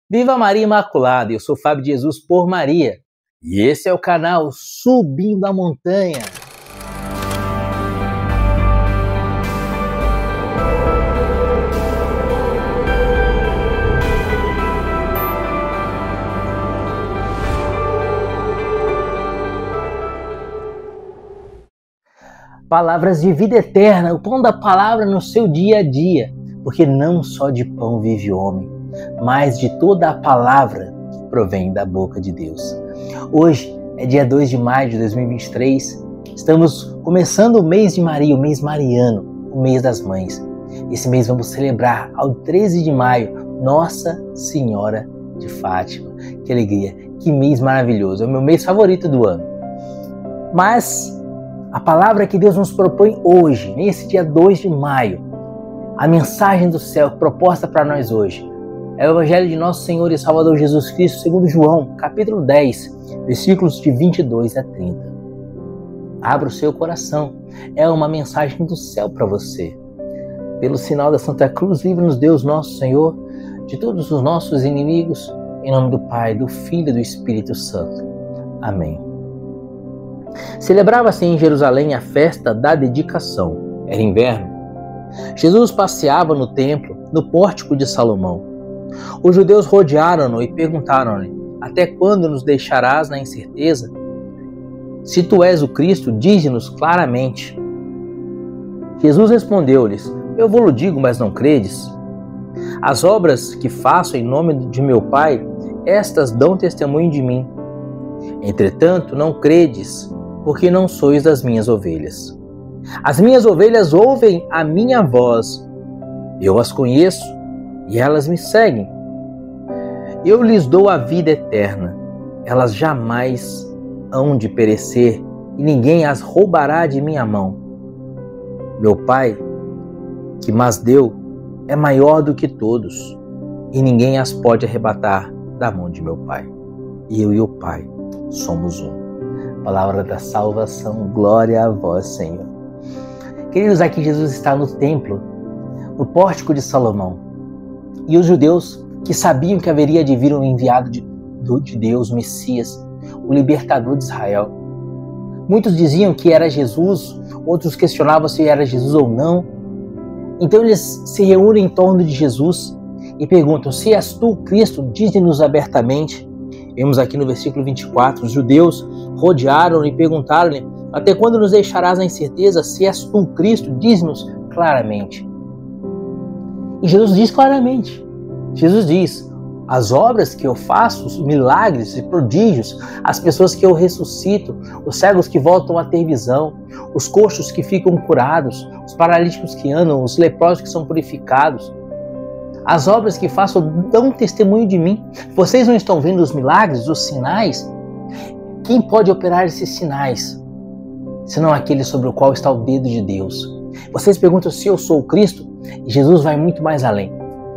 Viva Maria Imaculada! Eu sou Fábio de Jesus por Maria e esse é o canal Subindo a Montanha. Palavras de vida eterna, o pão da palavra no seu dia a dia, porque não só de pão vive o homem, mas de toda a palavra que provém da boca de Deus. Hoje é dia 2 de maio de 2023, estamos começando o mês de Maria, o mês mariano, o mês das mães. Esse mês vamos celebrar ao 13 de maio Nossa Senhora de Fátima. Que alegria, que mês maravilhoso, é o meu mês favorito do ano. Mas a palavra que Deus nos propõe hoje, nesse dia 2 de maio, a mensagem do céu proposta para nós hoje, é o Evangelho de Nosso Senhor e Salvador Jesus Cristo, segundo João, capítulo 10, versículos de 22 a 30. Abra o seu coração, é uma mensagem do céu para você. Pelo sinal da Santa Cruz, livra-nos Deus nosso Senhor de todos os nossos inimigos, em nome do Pai, do Filho e do Espírito Santo. Amém. Celebrava-se em Jerusalém a festa da dedicação. Era inverno. Jesus passeava no templo, no pórtico de Salomão. Os judeus rodearam-no e perguntaram-lhe: até quando nos deixarás na incerteza? Se tu és o Cristo, dize-nos claramente. Jesus respondeu-lhes: eu vou-lo digo, mas não credes? As obras que faço em nome de meu Pai, estas dão testemunho de mim. Entretanto, não credes, porque não sois das minhas ovelhas. As minhas ovelhas ouvem a minha voz. Eu as conheço e elas me seguem. Eu lhes dou a vida eterna. Elas jamais hão de perecer e ninguém as roubará de minha mão. Meu Pai, que mas deu, é maior do que todos e ninguém as pode arrebatar da mão de meu Pai. Eu e o Pai somos um. Palavra da salvação, glória a vós, Senhor. Queridos, aqui Jesus está no templo, no pórtico de Salomão. E os judeus que sabiam que haveria de vir um enviado de Deus, o Messias, o libertador de Israel. Muitos diziam que era Jesus, outros questionavam se era Jesus ou não. Então eles se reúnem em torno de Jesus e perguntam: se és tu Cristo, dize-nos abertamente. Vemos aqui no versículo 24, os judeus rodearam e perguntaram-lhe: até quando nos deixarás na incerteza? Se és tu Cristo, diz-nos claramente. E Jesus diz claramente. Jesus diz: as obras que eu faço, os milagres e prodígios, as pessoas que eu ressuscito, os cegos que voltam a ter visão, os coxos que ficam curados, os paralíticos que andam, os leprosos que são purificados, as obras que faço dão testemunho de mim. Vocês não estão vendo os milagres, os sinais? Quem pode operar esses sinais, senão aquele sobre o qual está o dedo de Deus? Vocês perguntam se eu sou o Cristo, e Jesus vai muito mais além.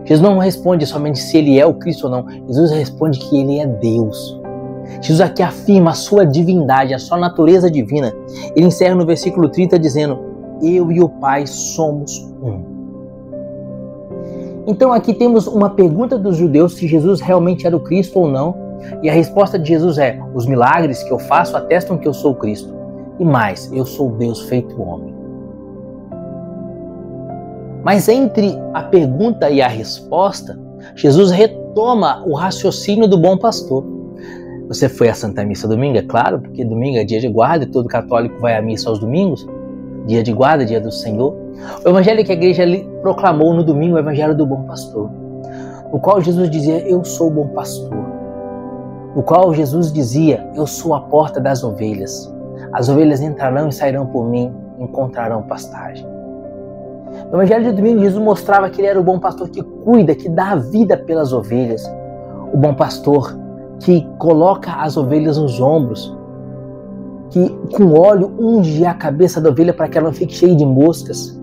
Jesus não responde somente se ele é o Cristo ou não. Jesus responde que ele é Deus. Jesus aqui afirma a sua divindade, a sua natureza divina. Ele encerra no versículo 30 dizendo: eu e o Pai somos um. Então aqui temos uma pergunta dos judeus se Jesus realmente era o Cristo ou não. E a resposta de Jesus é: os milagres que eu faço atestam que eu sou o Cristo. E mais, eu sou Deus feito homem. Mas entre a pergunta e a resposta, Jesus retoma o raciocínio do bom pastor. Você foi à Santa Missa domingo? É claro, porque domingo é dia de guarda e todo católico vai à missa aos domingos. Dia de guarda, dia do Senhor. O evangelho que a igreja proclamou no domingo é o evangelho do bom pastor, no qual Jesus dizia: eu sou o bom pastor. No qual Jesus dizia: eu sou a porta das ovelhas. As ovelhas entrarão e sairão por mim, encontrarão pastagem. No evangelho de domingo, Jesus mostrava que ele era o bom pastor que cuida, que dá a vida pelas ovelhas. O bom pastor que coloca as ovelhas nos ombros, que com óleo unge a cabeça da ovelha para que ela não fique cheia de moscas.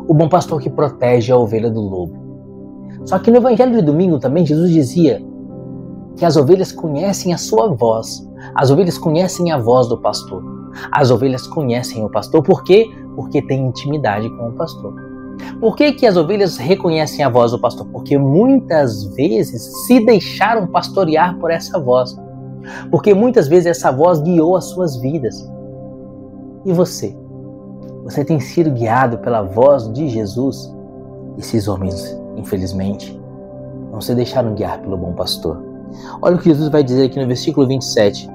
O bom pastor que protege a ovelha do lobo. Só que no evangelho de domingo também Jesus dizia que as ovelhas conhecem a sua voz. As ovelhas conhecem a voz do pastor. As ovelhas conhecem o pastor. Por quê? Porque tem intimidade com o pastor. Por que que as ovelhas reconhecem a voz do pastor? Porque muitas vezes se deixaram pastorear por essa voz. Porque muitas vezes essa voz guiou as suas vidas. E você? Você tem sido guiado pela voz de Jesus? Esses homens, infelizmente, não se deixaram guiar pelo bom pastor. Olha o que Jesus vai dizer aqui no versículo 27.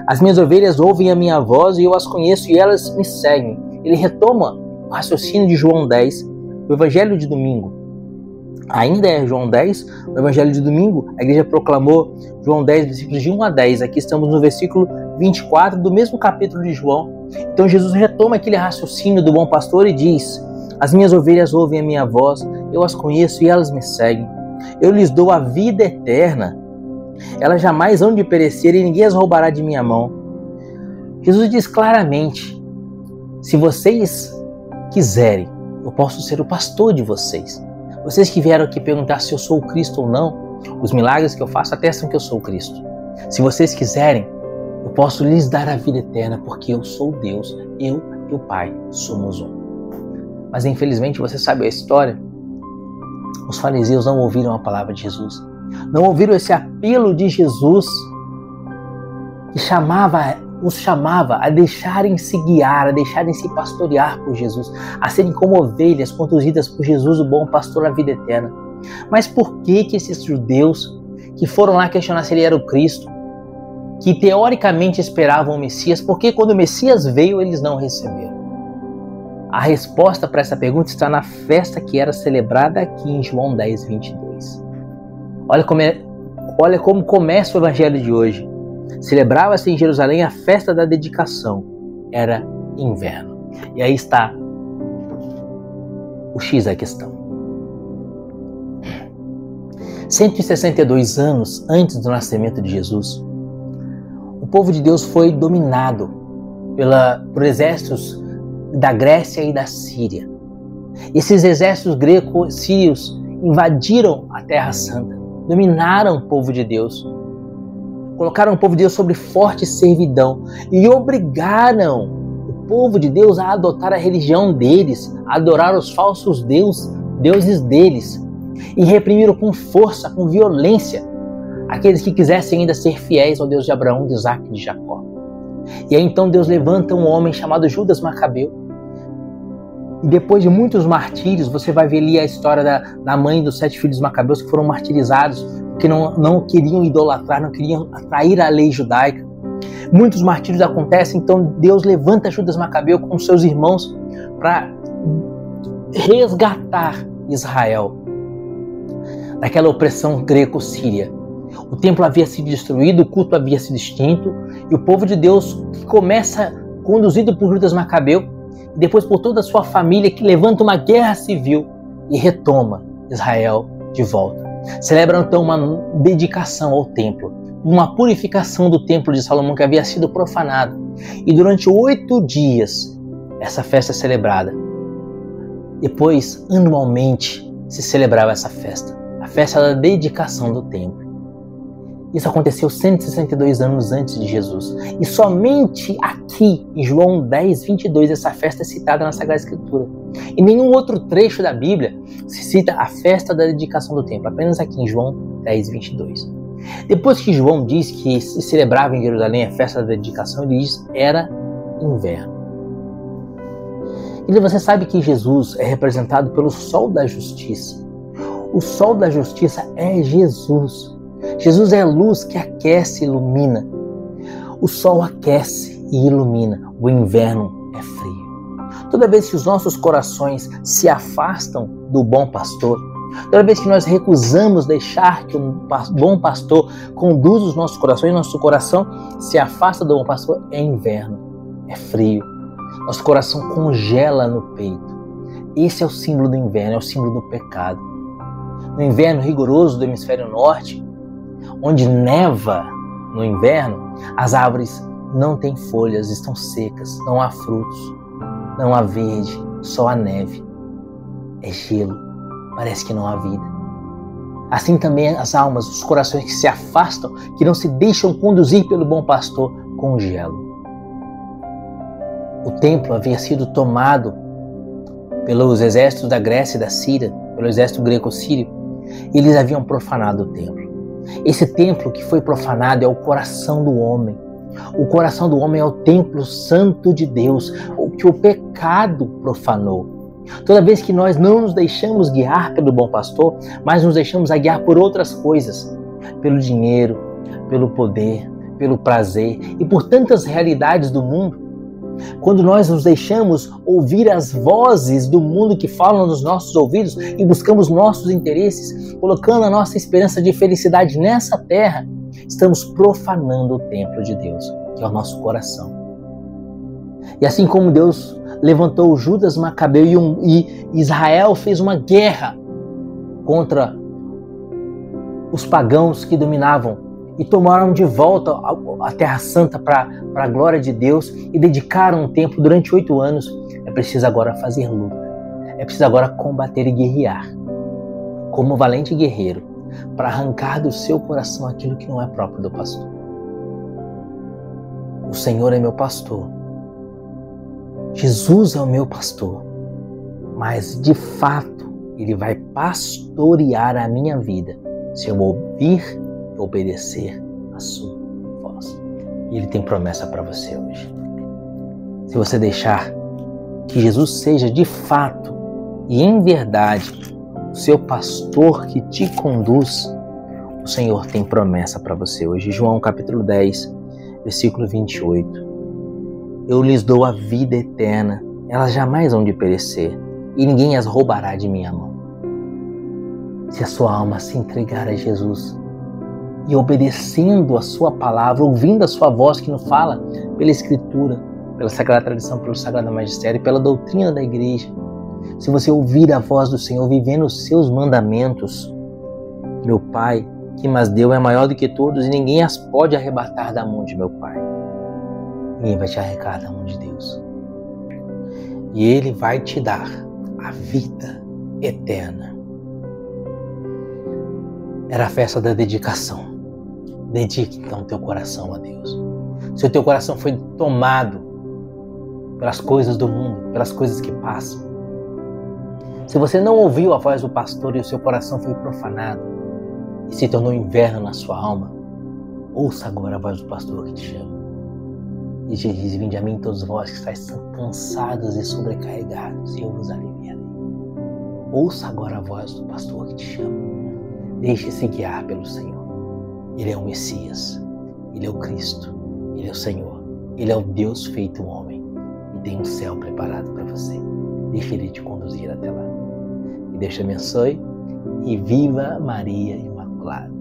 As minhas ovelhas ouvem a minha voz e eu as conheço e elas me seguem. Ele retoma o raciocínio de João 10, o Evangelho de domingo. Ainda é João 10, o Evangelho de domingo, a igreja proclamou João 10, versículos de 1 a 10. Aqui estamos no versículo 24 do mesmo capítulo de João. Então Jesus retoma aquele raciocínio do bom pastor e diz: as minhas ovelhas ouvem a minha voz, eu as conheço e elas me seguem. Eu lhes dou a vida eterna. Elas jamais hão de perecer e ninguém as roubará de minha mão. Jesus diz claramente: se vocês quiserem, eu posso ser o pastor de vocês. Vocês que vieram aqui perguntar se eu sou o Cristo ou não, os milagres que eu faço atestam que eu sou o Cristo. Se vocês quiserem, eu posso lhes dar a vida eterna, porque eu sou Deus, eu e o Pai somos um. Mas infelizmente você sabe a história. Os fariseus não ouviram a palavra de Jesus. Não ouviram esse apelo de Jesus que os chamava a deixarem-se guiar, a deixarem-se pastorear por Jesus, a serem como ovelhas conduzidas por Jesus, o bom pastor, à vida eterna. Mas por que esses judeus que foram lá questionar se ele era o Cristo, que teoricamente esperavam o Messias, por que quando o Messias veio eles não receberam? A resposta para essa pergunta está na festa que era celebrada aqui em João 10, 22. Olha como começa o evangelho de hoje. Celebrava-se em Jerusalém a festa da dedicação. Era inverno. E aí está o X da questão. 162 anos antes do nascimento de Jesus, o povo de Deus foi dominado por exércitos da Grécia e da Síria. Esses exércitos greco-sírios invadiram a Terra Santa, dominaram o povo de Deus, colocaram o povo de Deus sobre forte servidão e obrigaram o povo de Deus a adotar a religião deles, a adorar os falsos deuses deles, e reprimiram com força, com violência, aqueles que quisessem ainda ser fiéis ao Deus de Abraão, de Isaac e de Jacó. E aí então Deus levanta um homem chamado Judas Macabeu. E depois de muitos martírios, você vai ver ali a história da mãe dos 7 filhos macabeus que foram martirizados, porque não queriam idolatrar, não queriam atrair a lei judaica. Muitos martírios acontecem, então Deus levanta Judas Macabeu com seus irmãos para resgatar Israel daquela opressão greco-síria. O templo havia sido destruído, o culto havia sido extinto, e o povo de Deus, que começa conduzido por Judas Macabeu, e depois por toda a sua família, que levanta uma guerra civil e retoma Israel de volta. Celebram então uma dedicação ao templo, uma purificação do templo de Salomão que havia sido profanado. E durante 8 dias essa festa é celebrada. Depois, anualmente, se celebrava essa festa, a festa da dedicação do templo. Isso aconteceu 162 anos antes de Jesus. E somente aqui, em João 10, 22, essa festa é citada na Sagrada Escritura. Em nenhum outro trecho da Bíblia se cita a festa da dedicação do templo, apenas aqui em João 10, 22. Depois que João diz que se celebrava em Jerusalém a festa da dedicação, ele diz que era inverno. E você sabe que Jesus é representado pelo sol da justiça. O sol da justiça é Jesus. Jesus é a luz que aquece e ilumina. O sol aquece e ilumina. O inverno é frio. Toda vez que os nossos corações se afastam do bom pastor, toda vez que nós recusamos deixar que o bom pastor conduza os nossos corações, nosso coração se afasta do bom pastor, é inverno, é frio. Nosso coração congela no peito. Esse é o símbolo do inverno, é o símbolo do pecado. No inverno rigoroso do hemisfério norte, onde neva no inverno, as árvores não têm folhas, estão secas, não há frutos, não há verde, só há neve. É gelo, parece que não há vida. Assim também as almas, os corações que se afastam, que não se deixam conduzir pelo bom pastor, congelam. O templo havia sido tomado pelos exércitos da Grécia e da Síria, pelo exército greco-sírio, eles haviam profanado o templo. Esse templo que foi profanado é o coração do homem. O coração do homem é o templo santo de Deus, o que o pecado profanou. Toda vez que nós não nos deixamos guiar pelo bom pastor, mas nos deixamos a guiar por outras coisas, pelo dinheiro, pelo poder, pelo prazer e por tantas realidades do mundo, quando nós nos deixamos ouvir as vozes do mundo que falam nos nossos ouvidos e buscamos nossos interesses, colocando a nossa esperança de felicidade nessa terra, estamos profanando o templo de Deus, que é o nosso coração. E assim como Deus levantou Judas Macabeu e Israel fez uma guerra contra os pagãos que dominavam e tomaram de volta a Terra Santa para a glória de Deus e dedicaram um tempo durante 8 anos, é preciso agora fazer luta. É preciso agora combater e guerrear, como valente guerreiro, para arrancar do seu coração aquilo que não é próprio do pastor. O Senhor é meu pastor. Jesus é o meu pastor. Mas, de fato, Ele vai pastorear a minha vida se eu ouvir e obedecer a sua voz. E Ele tem promessa para você hoje. Se você deixar que Jesus seja de fato e em verdade o seu pastor que te conduz, o Senhor tem promessa para você hoje. João capítulo 10, versículo 28. Eu lhes dou a vida eterna, elas jamais hão de perecer, e ninguém as roubará de minha mão. Se a sua alma se entregar a Jesus e obedecendo a sua palavra, ouvindo a sua voz que nos fala pela Escritura, pela Sagrada Tradição, pelo Sagrado Magistério, pela doutrina da Igreja, se você ouvir a voz do Senhor, vivendo os seus mandamentos, meu Pai, que mas deu é maior do que todos e ninguém as pode arrebatar da mão de meu Pai. Ninguém vai te arrancar da mão de Deus. E Ele vai te dar a vida eterna. Era a festa da dedicação. Dedique então teu coração a Deus. Se o teu coração foi tomado pelas coisas do mundo, pelas coisas que passam, se você não ouviu a voz do pastor e o seu coração foi profanado e se tornou inverno na sua alma, ouça agora a voz do pastor que te chama. E Jesus diz: vinde a mim todos vós que estáis cansados e sobrecarregados, e eu vos aliviarei. Ouça agora a voz do pastor que te chama. Deixe-se guiar pelo Senhor. Ele é o Messias, Ele é o Cristo, Ele é o Senhor, Ele é o Deus feito homem e tem um céu preparado para você. Deixe Ele te conduzir até lá. Que Deus te abençoe e viva Maria Imaculada.